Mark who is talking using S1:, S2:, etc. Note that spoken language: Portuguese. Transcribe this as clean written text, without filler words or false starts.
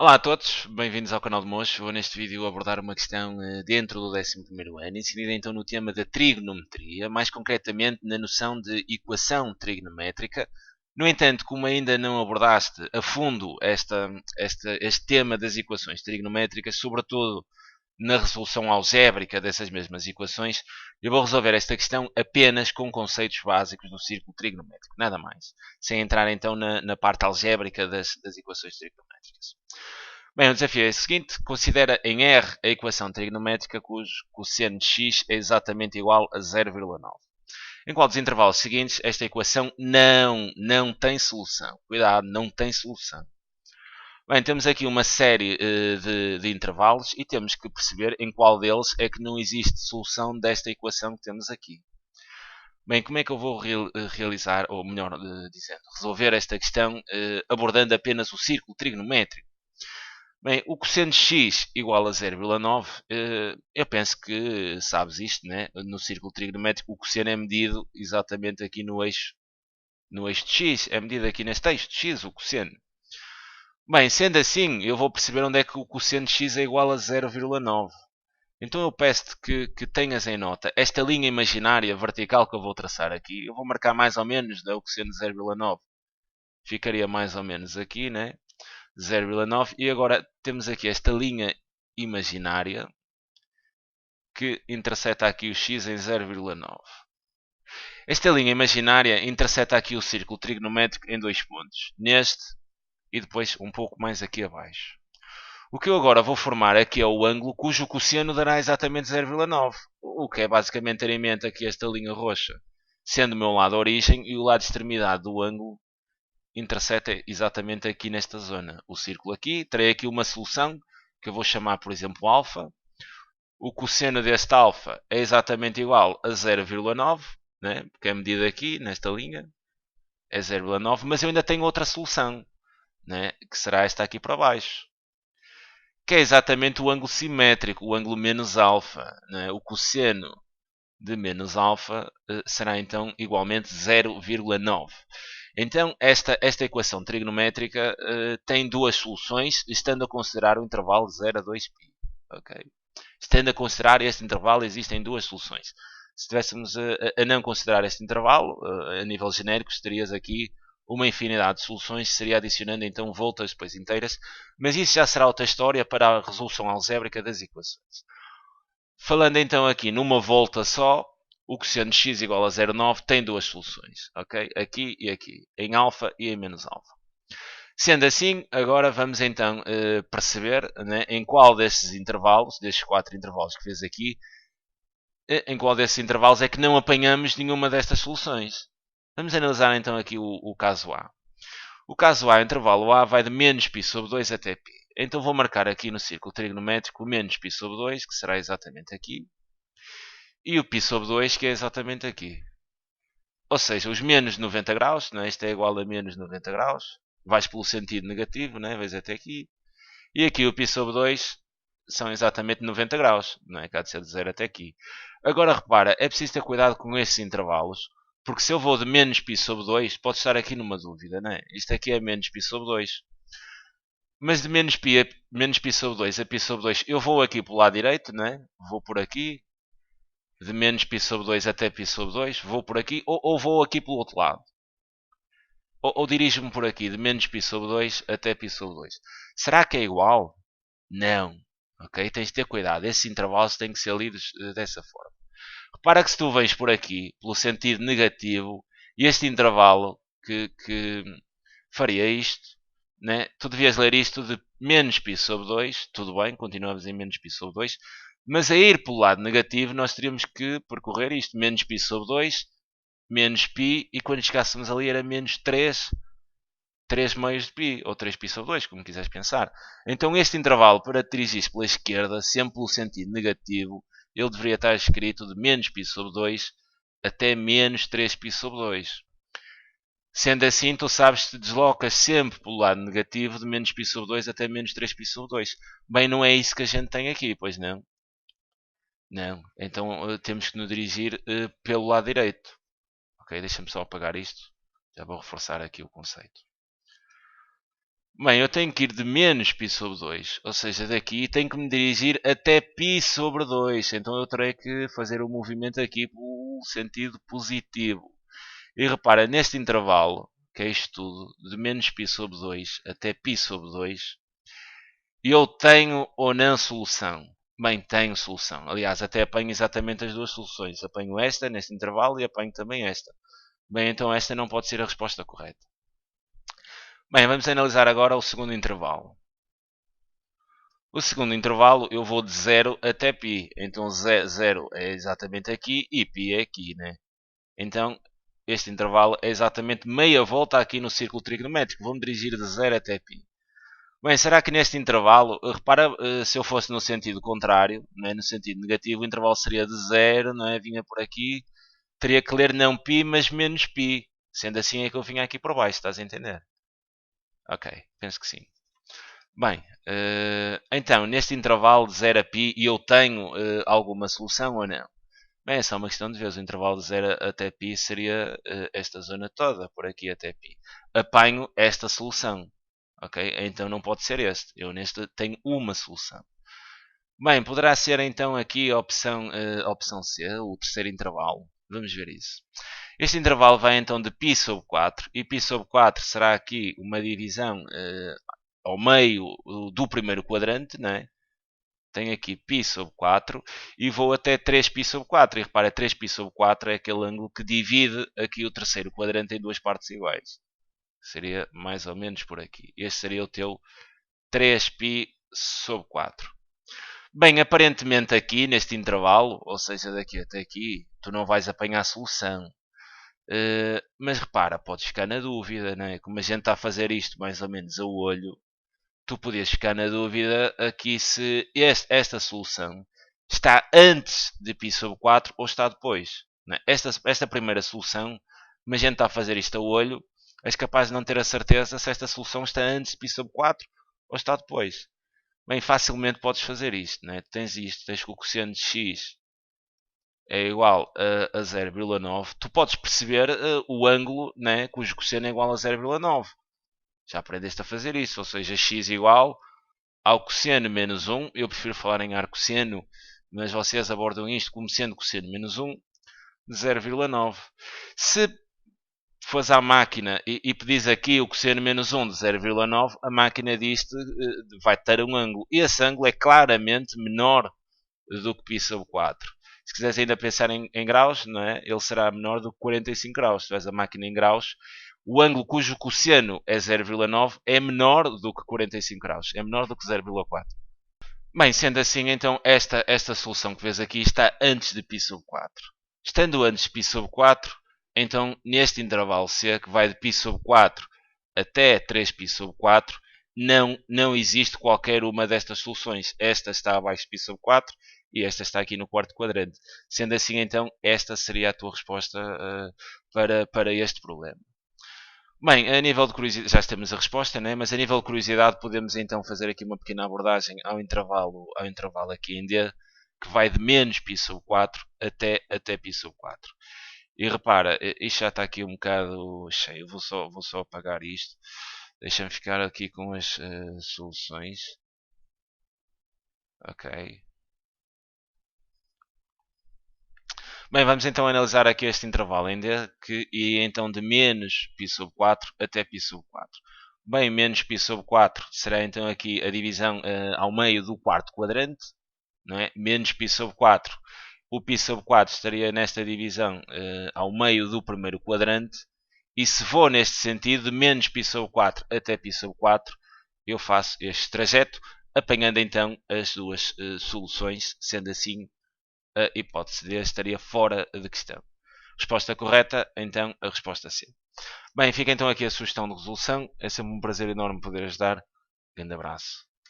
S1: Olá a todos, bem-vindos ao canal de Mocho. Vou neste vídeo abordar uma questão dentro do 11º ano, inserida então no tema da trigonometria, mais concretamente na noção de equação trigonométrica. No entanto, como ainda não abordaste a fundo este tema das equações trigonométricas, sobretudo na resolução algébrica dessas mesmas equações, eu vou resolver esta questão apenas com conceitos básicos do círculo trigonométrico, nada mais, sem entrar então na parte algébrica das equações trigonométricas. Bem, o desafio é o seguinte: considera em R a equação trigonométrica cujo cosseno de x é exatamente igual a 0,9. Em qual dos intervalos seguintes esta equação não tem solução? Cuidado, não tem solução. Bem, temos aqui uma série de intervalos e temos que perceber em qual deles é que não existe solução desta equação que temos aqui. Bem, como é que eu vou realizar, ou melhor dizendo, resolver esta questão abordando apenas o círculo trigonométrico? Bem, o cosseno de x igual a 0,9, eu penso que sabes isto, né? No círculo trigonométrico o cosseno é medido exatamente aqui no eixo de x, é medido aqui neste eixo de x, o cosseno. Bem, sendo assim, eu vou perceber onde é que o cosseno de x é igual a 0,9. Então eu peço-te que tenhas em nota esta linha imaginária vertical que eu vou traçar aqui. Eu vou marcar mais ou menos o cosseno de 0,9. Ficaria mais ou menos aqui, né? 0,9. E agora temos aqui esta linha imaginária que interseta aqui o x em 0,9. Esta linha imaginária interseta aqui o círculo trigonométrico em dois pontos. Neste e depois um pouco mais aqui abaixo. O que eu agora vou formar aqui é o ângulo cujo cosseno dará exatamente 0,9. O que é basicamente ter em mente aqui esta linha roxa, sendo o meu lado a origem e o lado de extremidade do ângulo interseta exatamente aqui nesta zona. O círculo aqui, terei aqui uma solução que eu vou chamar, por exemplo, alfa. O cosseno deste alfa é exatamente igual a 0,9, né? Porque é medido aqui nesta linha, é 0,9, mas eu ainda tenho outra solução, né? Que será esta aqui para baixo, que é exatamente o ângulo simétrico, o ângulo menos alfa. Né? O cosseno de menos alfa será então igualmente 0,9. Então, esta equação trigonométrica tem duas soluções, estando a considerar o intervalo 0 a 2π. Okay? Estando a considerar este intervalo, existem duas soluções. Se estivéssemos a não considerar este intervalo, a nível genérico, terias aqui uma infinidade de soluções, seria adicionando então voltas depois inteiras, mas isso já será outra história para a resolução algébrica das equações. Falando então aqui numa volta só, o cosseno de x igual a 0,9 tem duas soluções, ok? Aqui e aqui, em alfa e em menos alfa. Sendo assim, agora vamos então perceber, né, em qual destes intervalos, destes quatro intervalos que fez aqui, em qual desses intervalos é que não apanhamos nenhuma destas soluções. Vamos analisar então aqui o caso A. O caso A, o intervalo A, vai de menos π sobre 2 até π. Então vou marcar aqui no círculo trigonométrico o menos π sobre 2, que será exatamente aqui, e o π sobre 2, que é exatamente aqui. Ou seja, os menos 90 graus, né? Isto é igual a menos 90 graus, vais pelo sentido negativo, né? Vais até aqui, e aqui o π sobre 2 são exatamente 90 graus, não é? Cá de ser de 0 até aqui. Agora repara, é preciso ter cuidado com esses intervalos, porque se eu vou de menos π sobre 2, pode estar aqui numa dúvida, não é? Isto aqui é menos π sobre 2. Mas de menos π sobre 2 a π sobre 2, eu vou aqui pelo lado direito, não é? Vou por aqui, de menos π sobre 2 até π sobre 2, vou por aqui, ou vou aqui pelo outro lado. Ou dirijo-me por aqui, de menos π sobre 2 até π sobre 2. Será que é igual? Não. Ok? Tens de ter cuidado. Esses intervalos têm que ser lidos dessa forma. Repara que se tu vens por aqui, pelo sentido negativo, e este intervalo que faria isto, né? Tu devias ler isto de menos π sobre 2, tudo bem, continuamos em menos π sobre 2, mas a ir pelo lado negativo nós teríamos que percorrer isto, menos π sobre 2, menos π, e quando chegássemos ali era menos 3 meios de π, ou 3π sobre 2, como quiseres pensar. Então este intervalo, para te dirigir pela esquerda, sempre pelo sentido negativo, ele deveria estar escrito de menos π sobre 2 até menos 3π sobre 2. Sendo assim, tu sabes que te deslocas sempre pelo lado negativo de menos π sobre 2 até menos 3π sobre 2. Bem, não é isso que a gente tem aqui, pois não? Não. Então temos que nos dirigir pelo lado direito. Ok, deixa-me só apagar isto. Já vou reforçar aqui o conceito. Bem, eu tenho que ir de menos π sobre 2, ou seja, daqui tenho que me dirigir até π sobre 2, então eu terei que fazer o movimento aqui pelo sentido positivo. E repara, neste intervalo, que é isto tudo, de menos π sobre 2 até π sobre 2, eu tenho ou não solução? Bem, tenho solução. Aliás, até apanho exatamente as duas soluções. Apanho esta neste intervalo e apanho também esta. Bem, então esta não pode ser a resposta correta. Bem, vamos analisar agora o segundo intervalo. O segundo intervalo eu vou de 0 até π. Então 0 é exatamente aqui e π é aqui, né? Então este intervalo é exatamente meia volta aqui no círculo trigonométrico. Vou-me dirigir de 0 até π. Bem, será que neste intervalo, repara, se eu fosse no sentido contrário, não é? No sentido negativo, o intervalo seria de 0, não é? Vinha por aqui, teria que ler não π, mas menos π. Sendo assim é que eu vinha aqui por baixo, estás a entender? Ok, penso que sim. Bem, então, neste intervalo de 0 a π, eu tenho alguma solução ou não? Bem, é só uma questão de ver. O intervalo de 0 até π seria esta zona toda, por aqui até π. Apanho esta solução. Ok? Então não pode ser este. Eu neste tenho uma solução. Bem, poderá ser então aqui a opção C, o terceiro intervalo. Vamos ver isso. Este intervalo vai então de π sobre 4, e π sobre 4 será aqui uma divisão ao meio do primeiro quadrante, não é? Tenho aqui π sobre 4 e vou até 3π sobre 4. E repara, 3π sobre 4 é aquele ângulo que divide aqui o terceiro quadrante em duas partes iguais. Seria mais ou menos por aqui. Este seria o teu 3π sobre 4. Bem, aparentemente aqui, neste intervalo, ou seja, daqui até aqui, tu não vais apanhar a solução. Mas repara, podes ficar na dúvida, né? Como a gente está a fazer isto mais ou menos a olho, tu podias ficar na dúvida aqui se esta solução está antes de π sobre 4 ou está depois. Né? Esta primeira solução, como a gente está a fazer isto a olho, és capaz de não ter a certeza se esta solução está antes de π sobre 4 ou está depois. Bem, facilmente podes fazer isto. Né? Tens isto, tens que o quociente de x é igual a 0,9. Tu podes perceber o ângulo, né, cujo quociente é igual a 0,9. Já aprendeste a fazer isso, ou seja, x igual ao cosseno menos 1. Eu prefiro falar em arcosseno, mas vocês abordam isto como sendo cosseno menos 1 de 0,9. Se fores à máquina e pedis aqui o cosseno menos 1 de 0,9, a máquina diz-te vai ter um ângulo. E esse ângulo é claramente menor do que π sobre 4. Se quiseres ainda pensar em graus, não é? Ele será menor do que 45 graus. Se tiveres a máquina em graus, o ângulo cujo cosseno é 0,9 é menor do que 45 graus. É menor do que 0,4. Bem, sendo assim, então esta solução que vês aqui está antes de π sobre 4. Estando antes de π sobre 4, então neste intervalo C, que vai de π sobre 4 até 3π sobre 4, não existe qualquer uma destas soluções. Esta está abaixo de π sobre 4 e esta está aqui no quarto quadrante. Sendo assim, então, esta seria a tua resposta para este problema. Bem, a nível de curiosidade, já temos a resposta, né? Mas a nível de curiosidade podemos então fazer aqui uma pequena abordagem ao intervalo aqui em D, que vai de menos π sobre 4 até π sobre 4. E repara, isto já está aqui um bocado cheio, vou só apagar isto. Deixa-me ficar aqui com as soluções. Ok. Bem, vamos então analisar aqui este intervalo em D, e então de menos π sobre 4 até π sobre 4. Bem, menos π sobre 4 será então aqui a divisão ao meio do quarto quadrante, não é? Menos π sobre 4. O π sobre 4 estaria nesta divisão ao meio do primeiro quadrante, e se vou neste sentido, de menos π sobre 4 até π sobre 4, eu faço este trajeto, apanhando então as duas soluções, sendo assim a hipótese D estaria fora de questão. Resposta correta, então, a resposta C. Bem, fica então aqui a sugestão de resolução. É sempre um prazer enorme poder ajudar. Grande abraço.